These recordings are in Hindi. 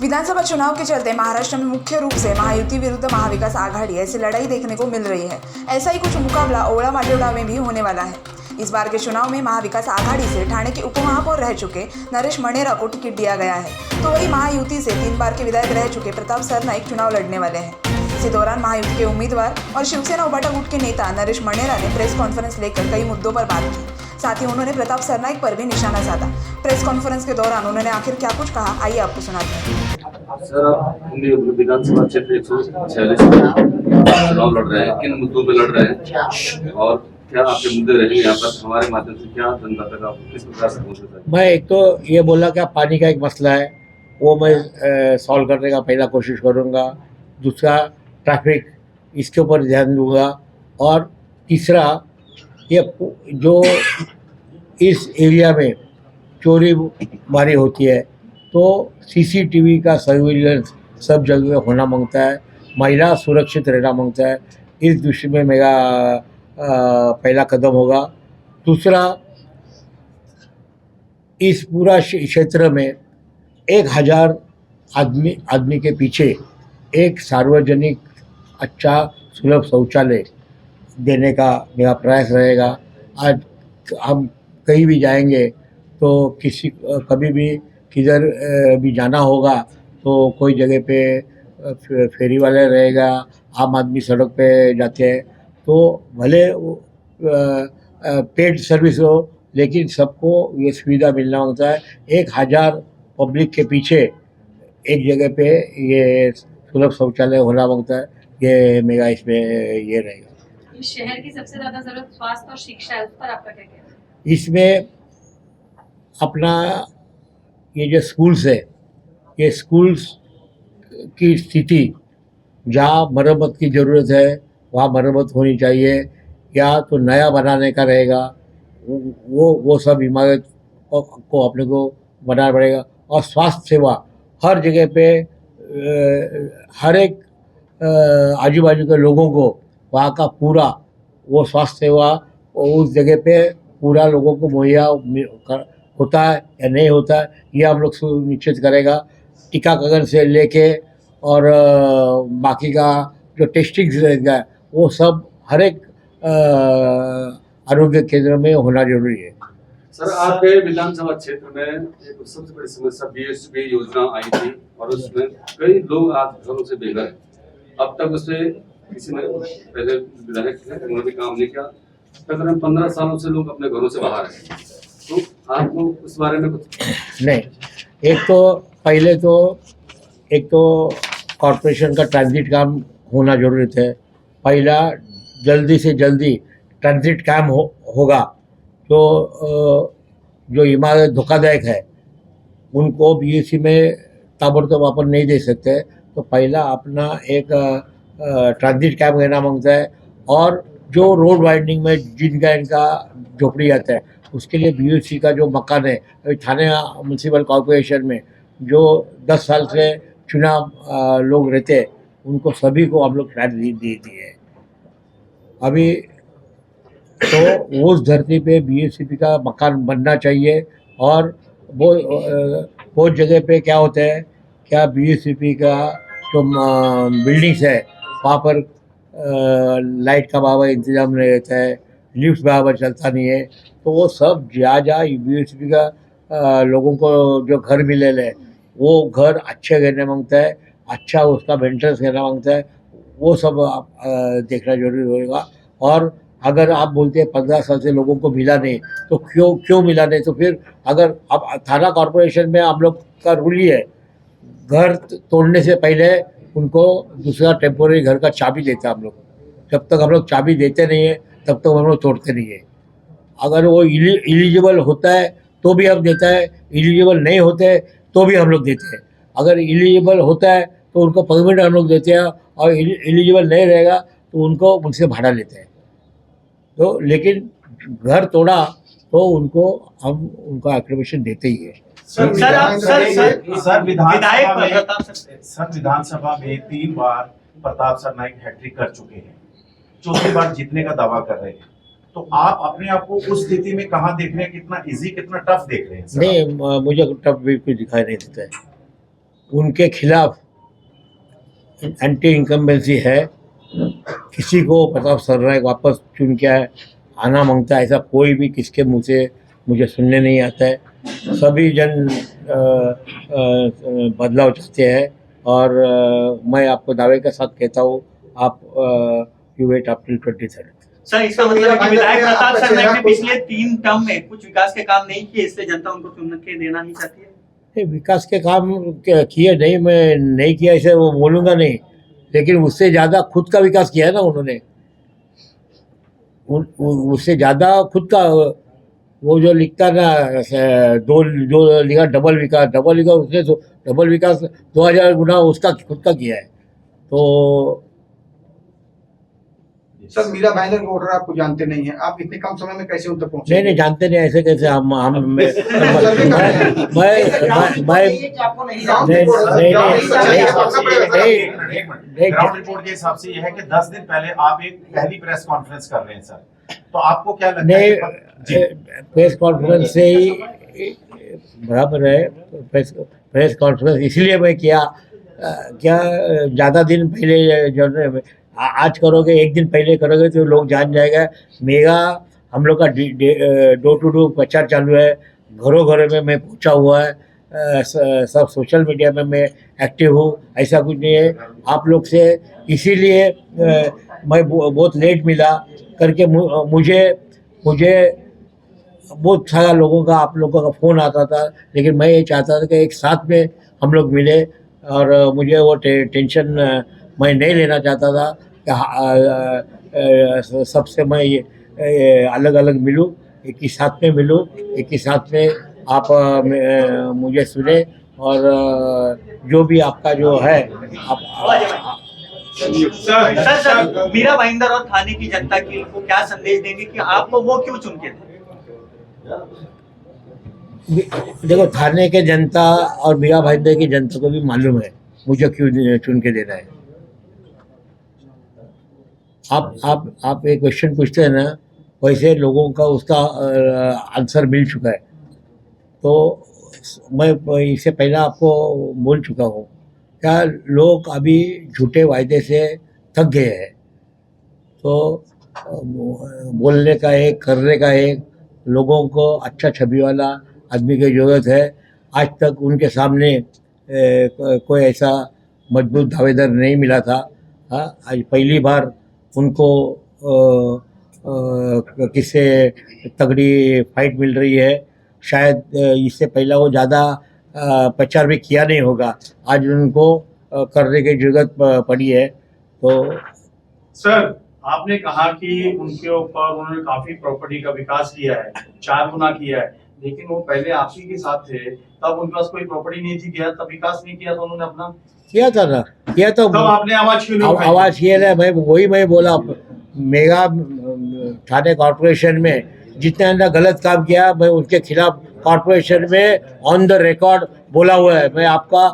विधानसभा चुनाव के चलते महाराष्ट्र में मुख्य रूप से महायुति विरुद्ध महाविकास आघाड़ी ऐसी लड़ाई देखने को मिल रही है। ऐसा ही कुछ मुकाबला ओवळा माटेवडा में भी होने वाला है। इस बार के चुनाव में महाविकास आघाड़ी से ठाणे के उपमहापौर रह चुके नरेश मणेरा को टिकट दिया गया है, तो वही महायुति से 3 बार के विधायक रह चुके प्रताप सरनाईक चुनाव लड़ने वाले हैं। इसी दौरान महायुति के उम्मीदवार और शिवसेना उबाटा गुट के नेता नरेश मणेरा ने प्रेस कॉन्फ्रेंस लेकर कई मुद्दों पर बात की। साथ ही उन्होंने प्रताप सरनाईक पर भी निशाना साधा। प्रेस कॉन्फ्रेंस के दौरान उन्होंने आखिर क्या कुछ कहा, आइए आपको सुनाते हैं। सर, विधानसभा क्षेत्र 146 चुनाव लड़ रहे हैं, किन मुद्दों पे लड़ रहे हैं और क्या आपके मुद्दे रहेंगे यहाँ पर? हमारे माध्यम से क्या जनता तक आप किस प्रकार से पहुँच रहे हैं? मैं एक तो ये बोला कि पानी का एक मसला है, वो मैं सॉल्व करने का पहला कोशिश करूँगा। दूसरा ट्रैफिक, इसके ऊपर ध्यान दूंगा। और तीसरा ये जो इस एरिया में चोरी मारी होती है तो सीसीटीवी का सर्विलेंस सब जगह होना मांगता है, महिला सुरक्षित रहना मांगता है। इस दृष्टि में मेरा पहला कदम होगा। दूसरा, इस पूरा क्षेत्र में 1000 आदमी के पीछे एक सार्वजनिक अच्छा सुलभ शौचालय देने का मेरा प्रयास रहेगा। आज हम कहीं भी जाएंगे तो कभी भी किधर भी जाना होगा तो कोई जगह पे फेरी वाले रहेगा, आम आदमी सड़क पे जाते हैं, तो भले पेड सर्विस हो लेकिन सबको ये सुविधा मिलना होता है। 1000 पब्लिक के पीछे एक जगह पे ये सुलभ शौचालय होना मांगता है। ये मेरा इसमें ये रहेगा। इस शहर की सबसे ज्यादा जरूरत स्वास्थ्य और शिक्षा है, उस पर आपका क्या कहना है? इसमें अपना ये जो स्कूल्स है, ये स्कूल्स की स्थिति जहाँ मरम्मत की ज़रूरत है वहाँ मरम्मत होनी चाहिए, या तो नया बनाने का रहेगा, वो सब इमारत को अपने को बनाना पड़ेगा। और स्वास्थ्य सेवा हर जगह पे हर एक आजू बाजू के लोगों को वहाँ का पूरा वो स्वास्थ्य सेवा उस जगह पे पूरा लोगों को मुहैया होता है या नहीं होता है, ये हम लोग सुनिश्चित करेगा। टीकाकरण से लेके और बाकी का जो टेस्टिंग रहेगा वो सब हर एक आरोग्य केंद्र में होना जरूरी है। सर, आपके विधानसभा क्षेत्र में एक सबसे बड़ी समस्या बीएसपी योजना आई थी और उसमें कई लोग आज घरों से बेघर हैं। अब तक उससे किसी ने, पहले विधायक थे उन्होंने भी काम नहीं किया। तकरीबन 15 सालों से लोग अपने घरों से बाहर हैं, तो आपको उस बारे में कुछ नहीं। एक तो कॉरपोरेशन का ट्रांजिट काम होना जरूरी है। पहला जल्दी से जल्दी ट्रांजिट काम होगा तो जो इमारत धोखादायक है उनको बीएससी में ताबड़तोड़ वापस नहीं दे सकते, तो पहला अपना एक ट्रांजिट कैम्प लेना मांगता है। और जो रोड वाइंडिंग में जिनका इनका झोपड़ी आता है उसके लिए बीएससी का जो मकान है, अभी थाने म्यूनसिपल कॉरपोरेशन में जो 10 साल से चुनाव लोग रहते हैं उनको सभी को हम लोग फ्लैट दे दिए हैं। अभी तो उस धरती पे बीएससीपी का मकान बनना चाहिए। और वो जगह पे क्या होता है, क्या बीएससीपी का जो बिल्डिंग्स है वहाँ पर लाइट का बराबर इंतजाम नहीं रहता है, लिफ्ट बराबर चलता नहीं है, तो वो सब जहाँ बीएससीपी का लोगों को जो घर मिले है वो घर अच्छे रहने मांगता है, अच्छा उसका मेंटेनेंस करना मांगता है, वो सब देखना जरूरी होगा। और अगर आप बोलते हैं 15 साल से लोगों को मिला नहीं, तो क्यों मिला नहीं? तो फिर अगर अब थाना कॉरपोरेशन में हम लोग का रूल ही है, घर तोड़ने से पहले उनको दूसरा टेम्पोररी घर का चाबी देते हैं हम लोग। जब तक हम लोग चाबी देते नहीं है तब तक हम लोग तोड़ते नहीं है। अगर वो एलिजिबल होता है तो भी हम देता है, एलिजिबल नहीं होते हैं तो भी हम लोग देते हैं। अगर एलिजिबल होता है तो उनको परमिट हम लोग देते हैं, और एलिजिबल नहीं रहेगा तो उनको उनसे भाड़ा लेते हैं। तो लेकिन घर तोड़ा तो उनको हम उनका एक्टिवेशन देते ही है। सर विधानसभा में 3 बार प्रताप सरनाईक हैट्रिक कर चुके हैं, 4थी बार जीतने का दावा कर रहे हैं, तो आप अपने आप को उस स्थिति में कहाँ देख रहे हैं? कितना इजी, कितना टफ देख रहे हैं? नहीं, मुझे टफ बिल्कुल दिखाई नहीं देता है। उनके खिलाफ एंटी इनकम्बेंसी है। किसी को प्रताप सरनाईक वापस चुन के आना मांगता है, ऐसा कोई भी किसके मुंह से मुझे सुनने नहीं आता है। सभी जन बदलाव चाहते हैं और मैं आपको दावे के साथ कहता हूँ, आप you wait up till 23rd। Sir, इसका मतलब है कि विधायक प्रताप सरनाईक ने पिछले 3 टर्म में कुछ विकास के काम नहीं किए, इसलिए जनता उनको चुन के देना नहीं चाहती है। विकास के काम किए नहीं, मैं नहीं किया ऐसे वो बोलूँगा नहीं, लेकिन उससे ज़्यादा खुद का विकास किया है ना उन्होंने। उससे ज़्यादा खुद का वो जो लिखता ना जो लिखा डबल विकास उसने तो डबल विकास 2000 गुना उसका खुद का किया है। तो सर, मीरा भाईंदर के वोटर आपको जानते नहीं है, आप इतने कम समय में कैसे उन तक पहुंचे? नहीं जानते नहीं, ऐसे कैसे हम मैं ग्राउंड रिपोर्ट के हिसाब से यह है कि 10 दिन पहले आप एक पहली प्रेस कॉन्फ्रेंस कर रहे हैं सर, तो आपको क्या लगता है? प्रेस कॉन्फ्रेंस से ही बराबर है। प्रेस कॉन्फ्रेंस इसलिए मैं किया क्या, ज़्यादा दिन पहले जो आज करोगे, एक दिन पहले करोगे तो लोग जान जाएगा। मेगा हम लोग का डोर टू डोर प्रचार चालू है, घरों घरों में मैं पहुंचा हुआ है, सब सोशल मीडिया में मैं एक्टिव हूँ। ऐसा कुछ नहीं है आप लोग से, इसीलिए मैं बहुत लेट मिला करके मुझे बहुत सारा लोगों का, आप लोगों का फ़ोन आता था, लेकिन मैं ये चाहता था कि एक साथ में हम लोग मिले और मुझे वो टेंशन मैं नहीं लेना चाहता था कि सबसे मैं अलग अलग मिलूं, एक ही साथ में मिलूं, एक ही साथ में आप मुझे सुने और जो भी आपका जो है आप सर, मीरा भाईंदर और थाने की जनता को क्या संदेश देंगे कि आपको वो क्यों चुन के दें? देखो, थाने के जनता और मीरा भाईंदर की जनता को भी मालूम है मुझे क्यों चुन के देना है। आप एक क्वेश्चन पूछते हैं ना, वैसे लोगों का उसका आंसर मिल चुका है। तो मैं इससे पहले आपको बोल चुका हूँ, क्या लोग अभी झूठे वायदे से थक गए हैं। तो बोलने का एक, करने का एक, लोगों को अच्छा छवि वाला आदमी की ज़रूरत है। आज तक उनके सामने कोई ऐसा मजबूत दावेदार नहीं मिला था। हाँ, आज पहली बार उनको किससे तगड़ी फाइट मिल रही है। शायद इससे पहले वो ज़्यादा प्रचार भी किया नहीं होगा, आज उनको करने की जरूरत पड़ी है। तो सर, आपने कहा कि उनके ऊपर उन्होंने काफी प्रॉपर्टी का विकास किया है, 4 गुना किया है, लेकिन वो पहले आप ही के साथ थे, तब उनके पास कोई प्रॉपर्टी नहीं थी, किया तब विकास नहीं किया था उन्होंने अपना? किया था ना, किया तो तब आपने आवाज क्यों नहीं उठाई? आवाज किया है, मैं बोला मेगा थाने कॉर्पोरेशन में जितने गलत काम किया, मैं उनके खिलाफ कॉर्पोरेशन में ऑन द रिकॉर्ड बोला हुआ है। मैं आपका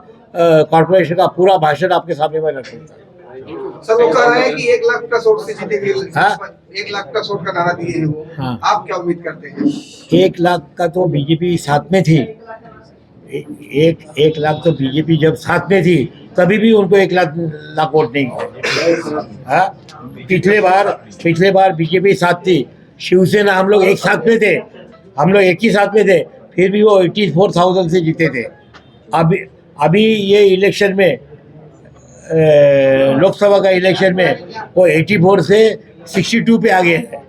कॉर्पोरेशन का पूरा भाषण आपके सामने में रख सकता हूँ। सर, वो कह रहे हैं कि 1 लाख का वोट से जीतेंगे। हाँ? 1 लाख का वोट का नारा दिए हैं वो। हाँ। आप क्या उम्मीद करते हैं? 1 लाख का तो बीजेपी साथ में थी, 1 लाख तो बीजेपी जब साथ में थी तभी भी उनको 1 लाख वोट नहीं मिले। हाँ, पिछले बार बीजेपी साथ थी, शिवसेना हम लोग एक साथ में थे, हम लोग एक ही साथ में थे, फिर भी वो 84,000 से जीते थे। अभी ये इलेक्शन में, लोकसभा का इलेक्शन में वो 84 से 62 पे आ गए हैं।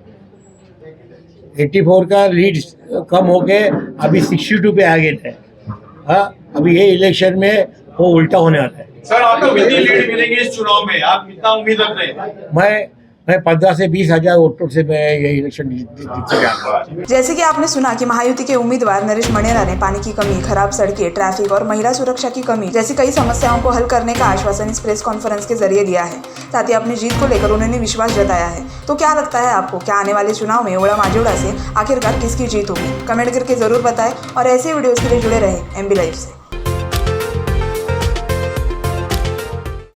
84 का लीड कम हो के अभी 62 पे आ गए हैं। हाँ, अभी ये इलेक्शन में वो उल्टा होने वाला है। सर, आपको कितनी लीड मिलेगी इस चुनाव में? आप कितना उम्मीद रख रहे हैं? मैं 15 से 20 हजार वोटों से मैं ये इलेक्शन जीत जाऊंगा। जैसे कि आपने सुना कि महायुति के उम्मीदवार नरेश मणेरा ने पानी की कमी, खराब सड़कें, ट्रैफिक और महिला सुरक्षा की कमी जैसी कई समस्याओं को हल करने का आश्वासन इस प्रेस कॉन्फ्रेंस के जरिए दिया है। साथ ही अपनी जीत को लेकर उन्होंने विश्वास जताया है। तो क्या लगता है आपको, क्या आने वाले चुनाव में ओड़ा माजोड़ा से आखिरकार किसकी जीत होगी? कमेंट करके जरूर बताएं और ऐसे वीडियोस के लिए जुड़े रहे MB लाइव से।